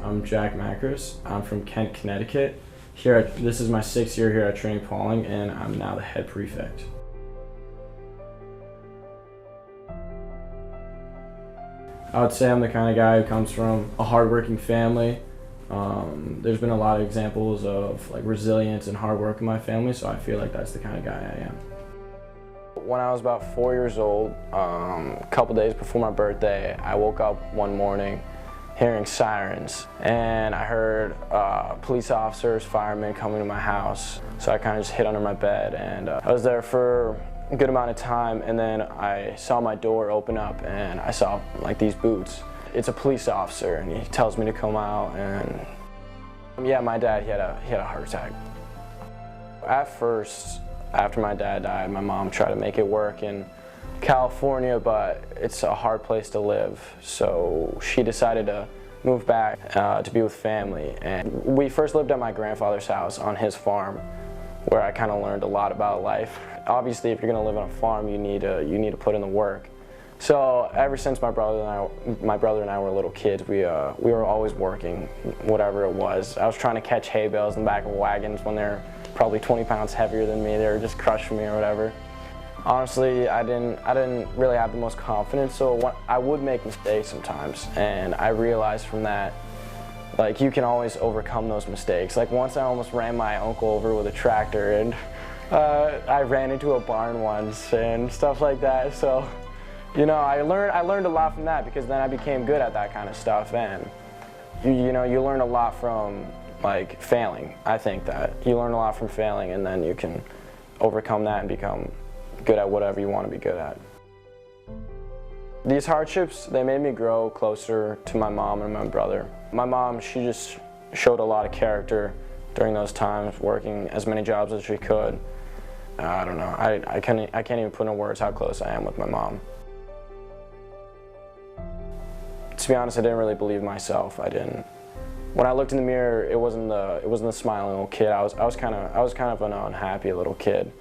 I'm Jack Makris. I'm from Kent, Connecticut. This is my 6th year here at Trinity-Pawling, and I'm now the head prefect. I would say I'm the kind of guy who comes from a hardworking family. There's been a lot of examples of resilience and hard work in my family, so I feel like that's the kind of guy I am. When I was about 4 years old, a couple days before my birthday, I woke up one morning hearing sirens, and I heard police officers, firemen coming to my house. So I kind of just hid under my bed, and I was there for a good amount of time, and then I saw my door open up, and I saw these boots. It's a police officer, and he tells me to come out, and yeah, my dad, he had a heart attack. At first, after my dad died, my mom tried to make it work in California, but it's a hard place to live, so she decided to move back to be with family. And we first lived at my grandfather's house on his farm, where I kind of learned a lot about life. Obviously, if you're going to live on a farm, you need to put in the work. So ever since my brother and I were little kids, we were always working, whatever it was. I was trying to catch hay bales in the back of wagons when they're probably 20 pounds heavier than me. They were just crushing me or whatever. Honestly, I didn't really have the most confidence, so I would make mistakes sometimes, and I realized from that, you can always overcome those mistakes. Once I almost ran my uncle over with a tractor, and I ran into a barn once and stuff like that. So, I learned a lot from that, because then I became good at that kind of stuff, and you learn a lot from failing. I think that you learn a lot from failing, and then you can overcome that and become good at whatever you want to be good at. These hardships, they made me grow closer to my mom and my brother. My mom, she just showed a lot of character during those times, working as many jobs as she could. I don't know, I can't even put in words how close I am with my mom. To be honest, I didn't really believe myself. When I looked in the mirror, it wasn't the smiling little kid. I was kind of an unhappy little kid.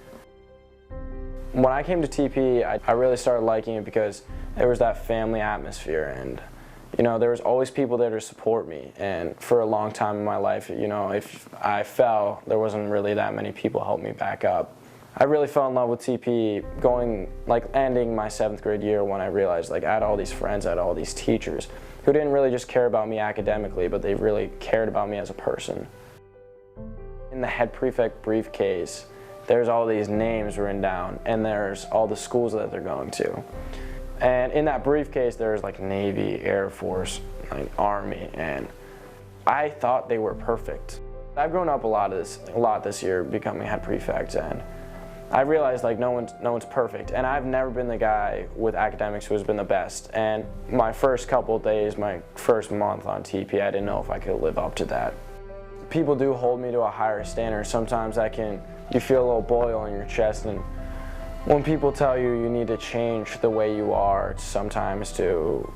When I came to TP, I really started liking it because there was that family atmosphere, and there was always people there to support me. And for a long time in my life, if I fell, there wasn't really that many people help me back up. I really fell in love with TP ending my 7th grade year, when I realized I had all these friends, I had all these teachers who didn't really just care about me academically, but they really cared about me as a person. In the head prefect briefcase, there's all these names written down, and there's all the schools that they're going to. And in that briefcase, there's Navy, Air Force, Army, and I thought they were perfect. I've grown up a lot this year becoming head prefect, and I realized no one's perfect, and I've never been the guy with academics who has been the best. And my first couple of days, my first month on TP, I didn't know if I could live up to that. People do hold me to a higher standard. Sometimes you feel a little boil in your chest, and when people tell you need to change the way you are sometimes to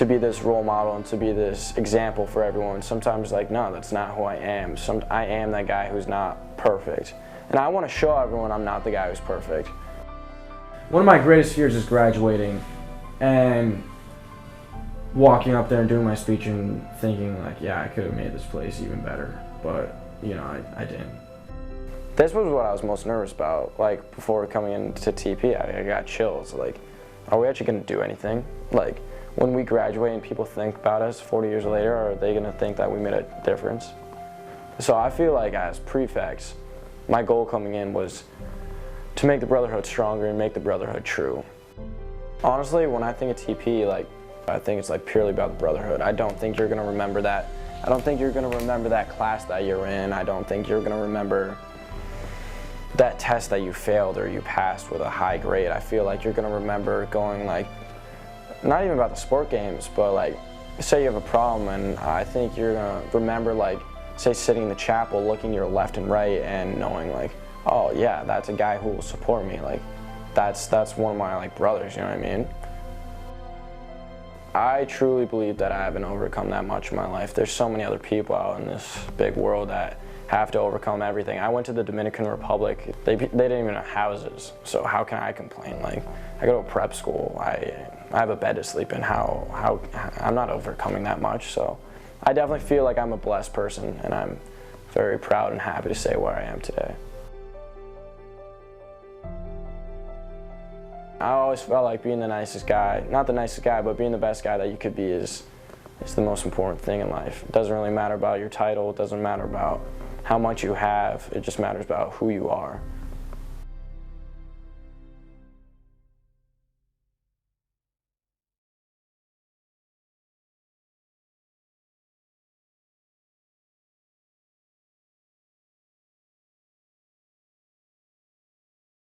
be this role model and to be this example for everyone, sometimes no, that's not who I am. I am that guy who's not perfect. And I want to show everyone I'm not the guy who's perfect. One of my greatest fears is graduating and walking up there and doing my speech and thinking yeah, I could have made this place even better, but I didn't. This was what I was most nervous about, before coming into TP. I got chills, are we actually going to do anything? When we graduate and people think about us 40 years later, are they going to think that we made a difference? So I feel as prefects, my goal coming in was to make the brotherhood stronger and make the brotherhood true. Honestly, when I think of TP, I think it's purely about the brotherhood. I don't think you're going to remember that. I don't think you're going to remember that class that you're in. I don't think you're going to remember that test that you failed or you passed with a high grade. I feel you're going to remember going not even about the sport games, but say you have a problem, and I think you're going to remember say sitting in the chapel, looking to your left and right and knowing oh yeah, that's a guy who will support me. That's one of my brothers, you know what I mean? I truly believe that I haven't overcome that much in my life. There's so many other people out in this big world that have to overcome everything. I went to the Dominican Republic. They didn't even have houses, so how can I complain? I go to a prep school. I have a bed to sleep in. How I'm not overcoming that much. So I definitely feel like I'm a blessed person, and I'm very proud and happy to say where I am today. I always felt like being the nicest guy, not the nicest guy, but being the best guy that you could be is the most important thing in life. It doesn't really matter about your title, it doesn't matter about how much you have, it just matters about who you are.